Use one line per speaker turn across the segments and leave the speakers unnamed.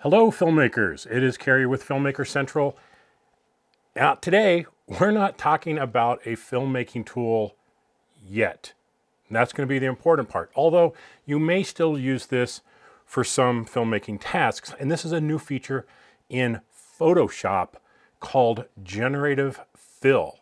Hello, filmmakers. It is Carrie with Filmmaker Central. Now, today, we're not talking about a filmmaking tool yet. And that's going to be the important part. Although you may still use this for some filmmaking tasks. And this is a new feature in Photoshop called Generative Fill.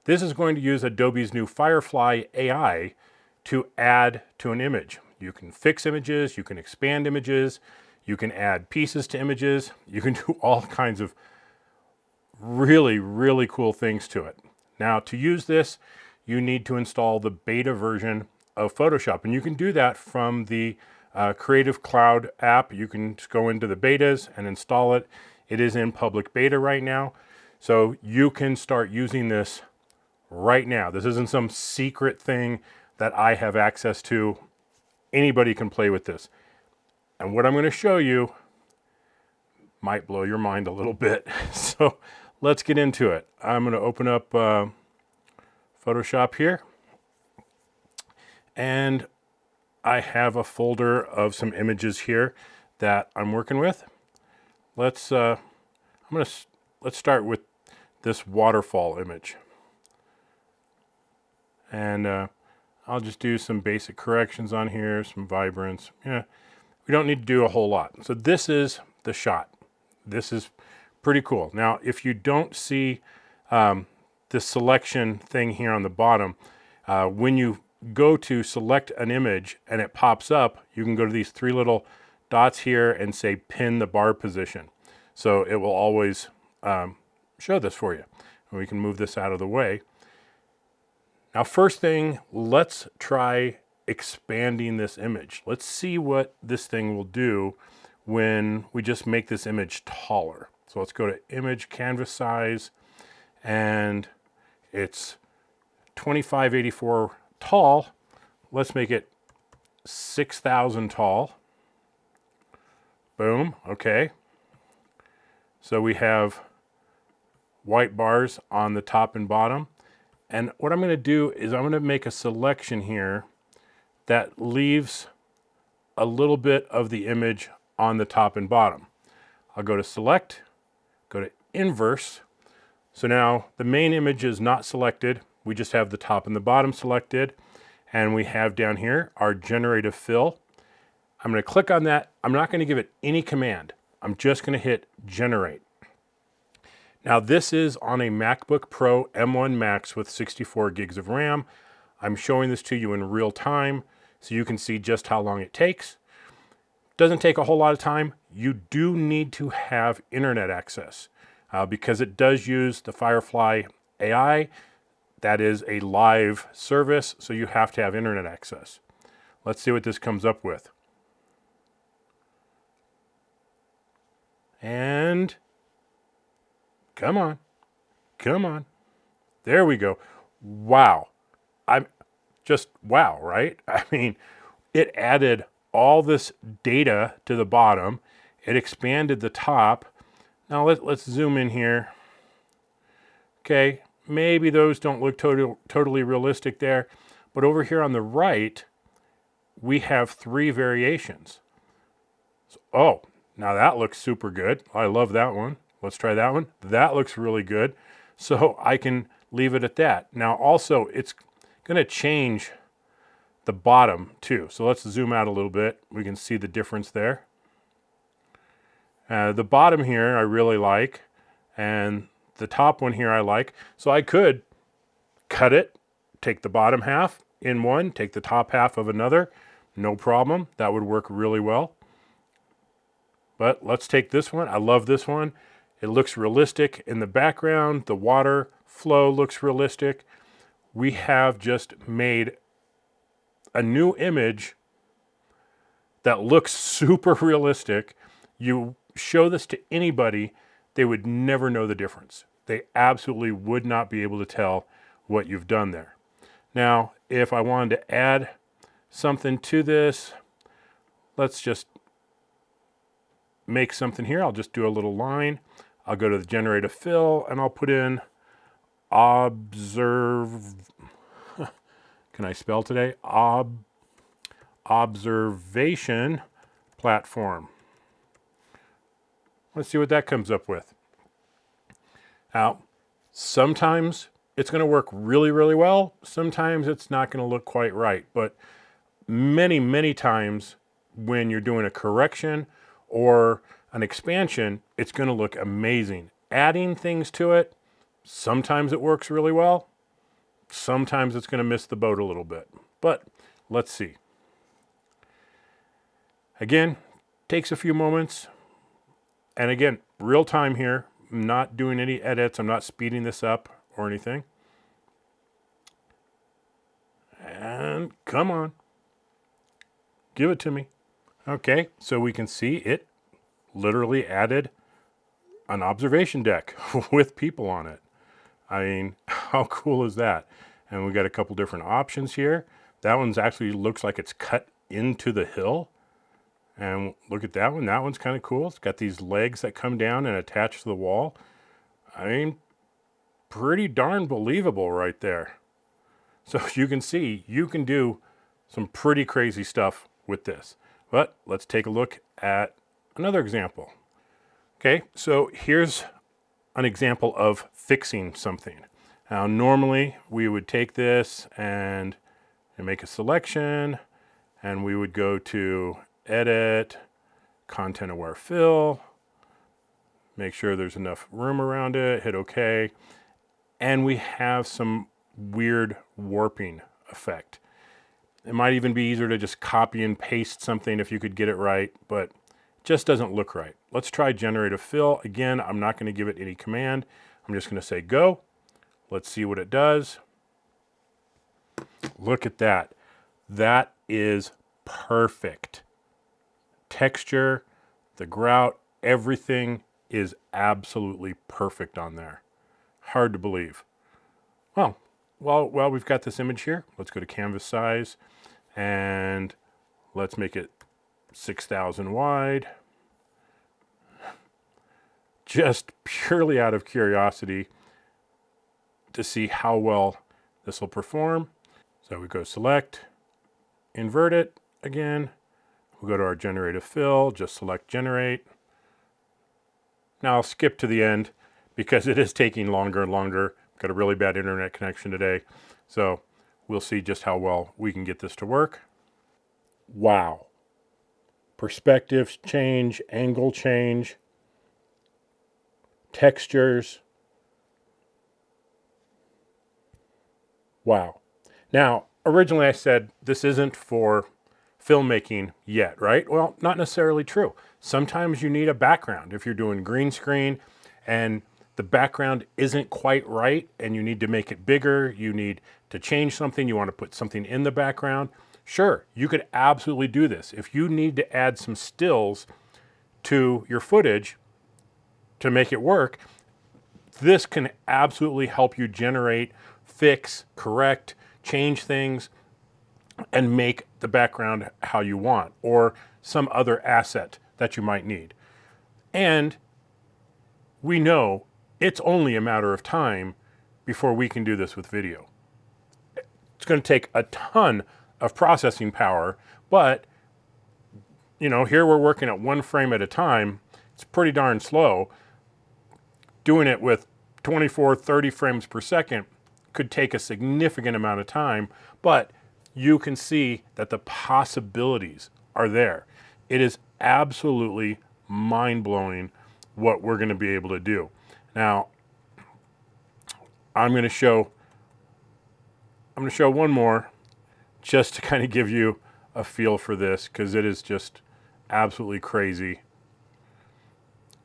This is going to use Adobe's new Firefly AI to add to an image. You can fix images, you can expand images, you can add pieces to images, you can do all kinds of really cool things to it. Now, to use this, you need to install the beta version of Photoshop, and you can do that from the Creative Cloud app. You can just go into the betas and install it. It is in public beta right now, so you can start using this right now. This isn't some secret thing that I have access to. Anybody can play with this. And what I'm going to show you might blow your mind a little bit. So let's get into it. I'm going to open up Photoshop here. And I have a folder of some images here that I'm working with. Let's start with this waterfall image. And I'll just do some basic corrections on here, some vibrance. Yeah, we don't need to do a whole lot. So this is the shot. This is pretty cool. Now, if you don't see this selection thing here on the bottom, when you go to select an image and it pops up, you can go to these three little dots here and say pin the bar position. So it will always show this for you. And we can move this out of the way. Now, first thing, let's try expanding this image. Let's see what this thing will do when we just make this image taller. So let's go to image canvas size, and it's 2584 tall. Let's make it 6000 tall. Boom, okay. So we have white bars on the top and bottom. And what I'm going to do is I'm going to make a selection here that leaves a little bit of the image on the top and bottom. I'll go to select, go to inverse. So now the main image is not selected. We just have the top and the bottom selected. And we have down here our generative fill. I'm going to click on that. I'm not going to give it any command. I'm just going to hit generate. Now this is on a MacBook Pro M1 Max with 64 gigs of RAM. I'm showing this to you in real time so you can see just how long it takes. Doesn't take a whole lot of time. You do need to have internet access because it does use the Firefly AI. That is a live service, so you have to have internet access. Let's see what this comes up with. And come on. There we go. Wow. I'm just wow, right? I mean, it added all this data to the bottom. It expanded the top. Now let's zoom in here. Okay, maybe those don't look totally realistic there, but over here on the right, we have three variations. So, oh, now that looks super good. I love that one. Let's try that one. That looks really good. So I can leave it at that. Now also, it's going to change the bottom too. So let's zoom out a little bit. We can see the difference there. The bottom here I really like, and the top one here I like. So I could cut it, take the bottom half in one, take the top half of another. No problem. That would work really well. But let's take this one. I love this one. It looks realistic in the background. The water flow looks realistic. We have just made a new image that looks super realistic. You show this to anybody, they would never know the difference. They absolutely would not be able to tell what you've done there. Now, if I wanted to add something to this, let's just make something here. I'll just do a little line. I'll go to the generative fill and I'll put in observe. Can I spell today? Observation platform. Let's see what that comes up with. Now, sometimes it's going to work really, really well. Sometimes it's not going to look quite right. But many, many times when you're doing a correction or an expansion, it's going to look amazing. Adding things to it, sometimes it works really well. Sometimes it's going to miss the boat a little bit. But let's see. Again, takes a few moments. And again, real time here. I'm not doing any edits. I'm not speeding this up or anything. And come on. Give it to me. Okay, so we can see it literally added an observation deck with people on it. I mean, how cool is that? And we got a couple different options here. That one's actually looks like it's cut into the hill. And look at that one. That one's kind of cool. It's got these legs that come down and attach to the wall. I mean, pretty darn believable right there. So you can see, you can do some pretty crazy stuff with this. But let's take a look at another example. Okay, so here's an example of fixing something. Now, normally we would take this and make a selection, and we would go to Edit, Content Aware Fill, make sure there's enough room around it, hit OK, and we have some weird warping effect. It might even be easier to just copy and paste something if you could get it right, but it just doesn't look right. Let's try Generative Fill. Again, I'm not going to give it any command. I'm just going to say go. Let's see what it does. Look at that. That is perfect. Texture, the grout, everything is absolutely perfect on there. Hard to believe. Well, while we've got this image here, let's go to canvas size and let's make it 6,000 wide. Just purely out of curiosity to see how well this will perform. So we go select, invert it again. We'll go to our Generative Fill, just select Generate. Now I'll skip to the end because it is taking longer and longer. Got a really bad internet connection today. So we'll see just how well we can get this to work. Wow. Perspectives change, angle change, textures. Wow. Now, originally I said this isn't for filmmaking yet, right? Well, not necessarily true. Sometimes you need a background. If you're doing green screen and the background isn't quite right and you need to make it bigger, you need to change something, you want to put something in the background, sure, you could absolutely do this. If you need to add some stills to your footage to make it work, this can absolutely help you generate, fix, correct, change things, and make the background how you want, or some other asset that you might need. And we know it's only a matter of time before we can do this with video. It's going to take a ton of processing power, but you know, here we're working at 1 frame at a time. It's pretty darn slow. Doing it with 24, 30 frames per second could take a significant amount of time, but you can see that the possibilities are there. It is absolutely mind-blowing what we're going to be able to do. Now, I'm going to show one more just to kind of give you a feel for this, because it is just absolutely crazy.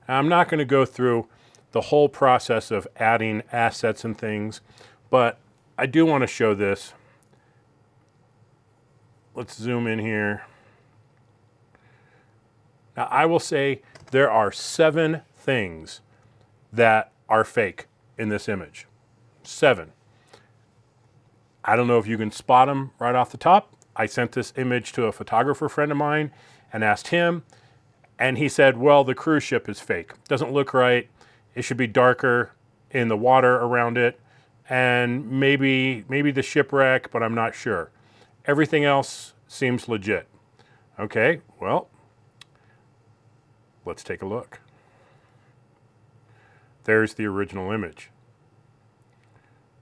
I'm not going to go through the whole process of adding assets and things, but I do want to show this. Let's zoom in here. Now, I will say there are 7 things that are fake in this image. 7. I don't know if you can spot them right off the top. I sent this image to a photographer friend of mine and asked him, and he said, well, the cruise ship is fake. Doesn't look right. It should be darker in the water around it, and maybe the shipwreck, but I'm not sure. Everything else seems legit. Okay, well, let's take a look. There's the original image.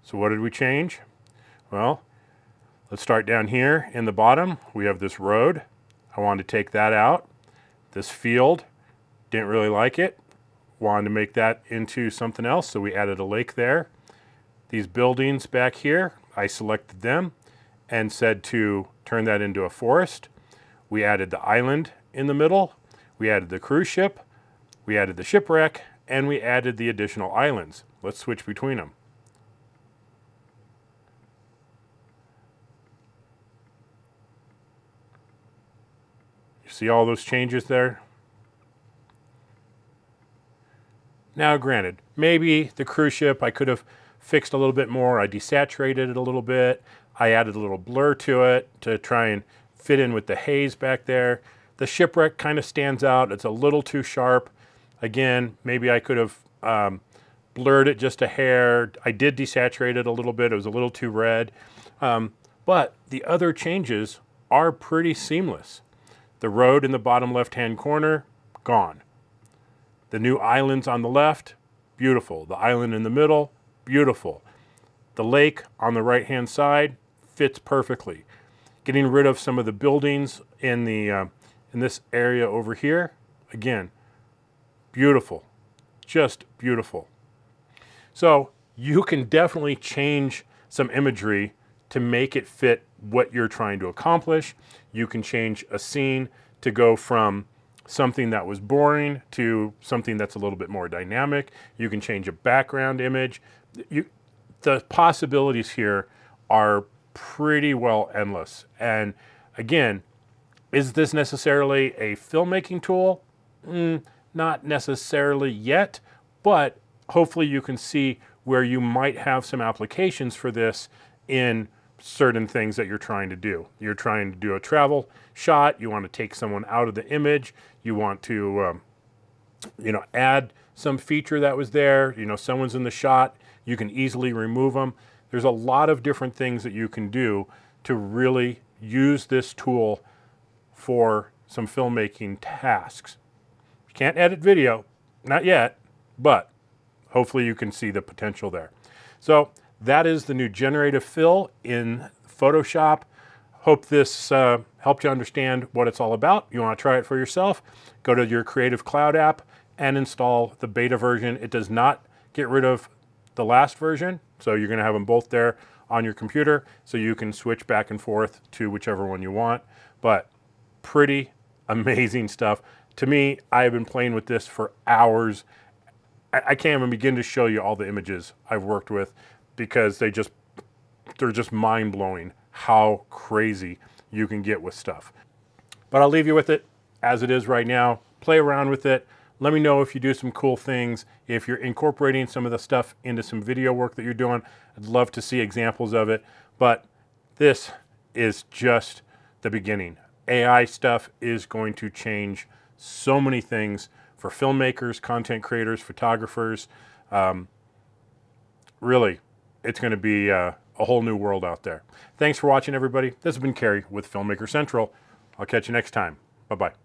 So what did we change? Well, let's start down here in the bottom. We have this road. I wanted to take that out. This field, didn't really like it. Wanted to make that into something else, so we added a lake there. These buildings back here, I selected them and said to turn that into a forest. We added the island in the middle. We added the cruise ship. We added the shipwreck, and we added the additional islands. Let's switch between them. You see all those changes there? Now, granted, maybe the cruise ship I could have fixed a little bit more. I desaturated it a little bit. I added a little blur to it to try and fit in with the haze back there. The shipwreck kind of stands out. It's a little too sharp. Again, maybe I could have blurred it just a hair. I did desaturate it a little bit. It was a little too red. But the other changes are pretty seamless. The road in the bottom left-hand corner, gone. The new islands on the left, beautiful. The island in the middle, beautiful. The lake on the right-hand side fits perfectly. Getting rid of some of the buildings in this area over here, again, beautiful, just beautiful. So you can definitely change some imagery to make it fit what you're trying to accomplish. You can change a scene to go from something that was boring to something that's a little bit more dynamic. You can change a background image. The possibilities here are pretty well endless. And again, is this necessarily a filmmaking tool? Not necessarily yet, but hopefully you can see where you might have some applications for this in certain things that you're trying to do. You're trying to do a travel shot. You want to take someone out of the image. You want to, add some feature that was there. Someone's in the shot. You can easily remove them. There's a lot of different things that you can do to really use this tool for some filmmaking tasks. You can't edit video, not yet, but hopefully you can see the potential there. So that is the new Generative Fill in Photoshop. Hope this helped you understand what it's all about. You want to try it for yourself, go to your Creative Cloud app and install the beta version. It does not get rid of the last version, so you're going to have them both there on your computer, so you can switch back and forth to whichever one you want. But pretty amazing stuff. To me, I've been playing with this for hours. I can't even begin to show you all the images I've worked with because they're just mind-blowing how crazy you can get with stuff. But I'll leave you with it as it is right now. Play around with it. Let me know if you do some cool things. If you're incorporating some of the stuff into some video work that you're doing, I'd love to see examples of it. But this is just the beginning. AI stuff is going to change so many things for filmmakers, content creators, photographers. Really, it's going to be a whole new world out there. Thanks for watching, everybody. This has been Kerry with Filmmaker Central. I'll catch you next time. Bye-bye.